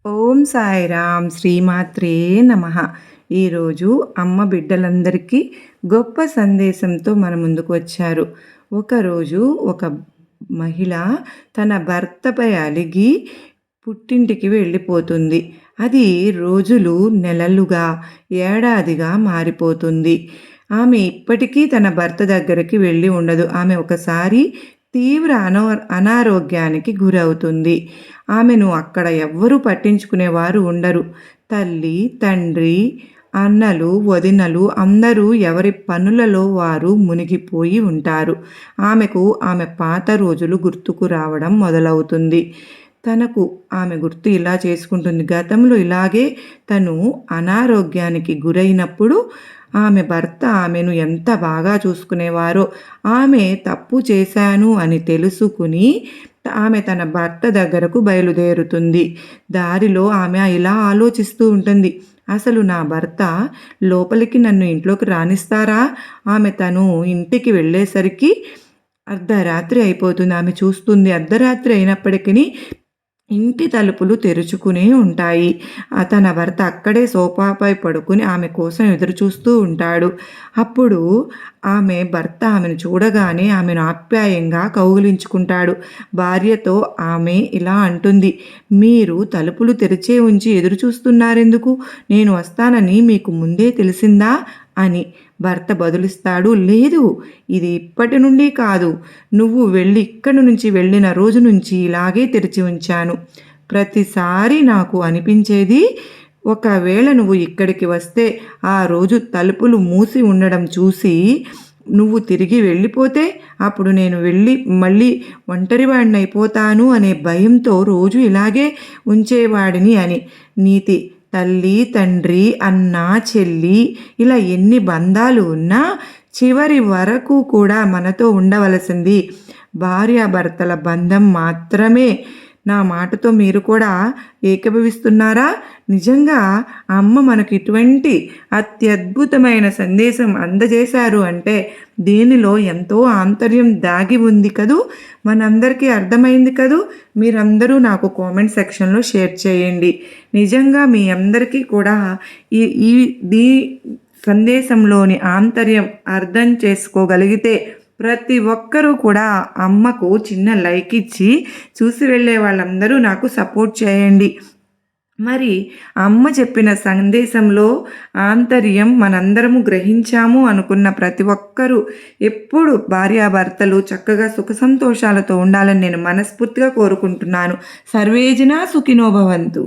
ఓం సాయిరామ్ శ్రీమాత్రే నమః. ఈరోజు అమ్మ బిడ్డలందరికీ గొప్ప సందేశంతో మన ముందుకు వచ్చారు. ఒకరోజు ఒక మహిళ తన భర్తపై అలిగి పుట్టింటికి వెళ్ళిపోతుంది. అది రోజులు నెలలుగా ఏడాదిగా మారిపోతుంది. ఆమె ఇప్పటికీ తన భర్త దగ్గరికి వెళ్ళి ఉండదు. ఆమె ఒకసారి తీవ్ర అనారోగ్యానికి గురవుతుంది. ఆమెను అక్కడ ఎవ్వరూ పట్టించుకునేవారు ఉండరు. తల్లి, తండ్రి, అన్నలు, వదినలు అందరూ ఎవరి పనులలో వారు మునిగిపోయి ఉంటారు. ఆమెకు ఆమె పాత రోజులు గుర్తుకు రావడం మొదలవుతుంది. ఆమె గుర్తు ఇలా చేసుకుంటుంది. గతంలో ఇలాగే తను అనారోగ్యానికి గురైనప్పుడు ఆమె భర్త ఆమెను ఎంత బాగా చూసుకునేవారో, ఆమె తప్పు చేశాను అని తెలుసుకుని ఆమె తన భర్త దగ్గరకు బయలుదేరుతుంది. దారిలో ఆమె ఇలా ఆలోచిస్తూ ఉంటుంది. అసలు నా భర్త లోపలికి నన్ను ఇంట్లోకి రానిస్తారా? తను ఇంటికి వెళ్ళేసరికి అర్ధరాత్రి అయిపోతుంది. ఆమె చూస్తుంది, అర్ధరాత్రి అయినప్పటికీ ఇంటి తలుపులు తెరుచుకునే ఉంటాయి. తన భర్త అక్కడే సోఫాపై పడుకుని ఆమె కోసం ఎదురుచూస్తూ ఉంటాడు. అప్పుడు ఆమె భర్త ఆమెను చూడగానే ఆమెను ఆప్యాయంగా కౌగిలించుకుంటాడు. భార్యతో ఆమె ఇలా అంటుంది, మీరు తలుపులు తెరిచే ఉంచి ఎదురు చూస్తున్నారెందుకు? నేను వస్తానని మీకు ముందే తెలిసిందా అని. భర్త బదులిస్తాడు, లేదు, ఇది ఇప్పటి నుండి కాదు, నువ్వు ఇక్కడి నుంచి వెళ్ళిన రోజు నుంచి ఇలాగే తెరిచి ఉంచాను. ప్రతిసారి నాకు అనిపించేది, ఒకవేళ నువ్వు ఇక్కడికి వస్తే ఆ రోజు తలుపులు మూసి ఉండడం చూసి నువ్వు తిరిగి వెళ్ళిపోతే అప్పుడు నేను మళ్ళీ ఒంటరివాడిని అయిపోతాను అనే భయంతో రోజు ఇలాగే ఉంచేవాడిని అని. నీతి. తల్లి, తండ్రి, అన్న, చెల్లి ఇలా ఎన్ని బంధాలు ఉన్నా చివరి వరకు కూడా మనతో ఉండవలసింది భార్యాభర్తల బంధం మాత్రమే. నా మాటతో మీరు కూడా ఏకీభవిస్తున్నారా? నిజంగా అమ్మ మనకు ఇటువంటి అత్యద్భుతమైన సందేశం అందజేశారు అంటే దీనిలో ఎంతో ఆంతర్యం దాగి ఉంది కదూ. మనందరికీ అర్థమైంది కదూ. మీరందరూ నాకు కామెంట్ సెక్షన్లో షేర్ చేయండి. నిజంగా మీ అందరికీ కూడా ఈ సందేశంలోని ఆంతర్యం అర్థం చేసుకోగలిగితే ప్రతి ఒక్కరూ కూడా అమ్మకు చిన్న లైక్ ఇచ్చి చూసి వెళ్ళే వాళ్ళందరూ నాకు సపోర్ట్ చేయండి. మరి అమ్మ చెప్పిన సందేశంలో ఆంతర్యం మనందరము గ్రహించాము అనుకున్న ప్రతి ఒక్కరూ ఎప్పుడు భార్యాభర్తలు చక్కగా సుఖ సంతోషాలతో ఉండాలని నేను మనస్ఫూర్తిగా కోరుకుంటున్నాను. సర్వేజన సుఖినో భవంతు.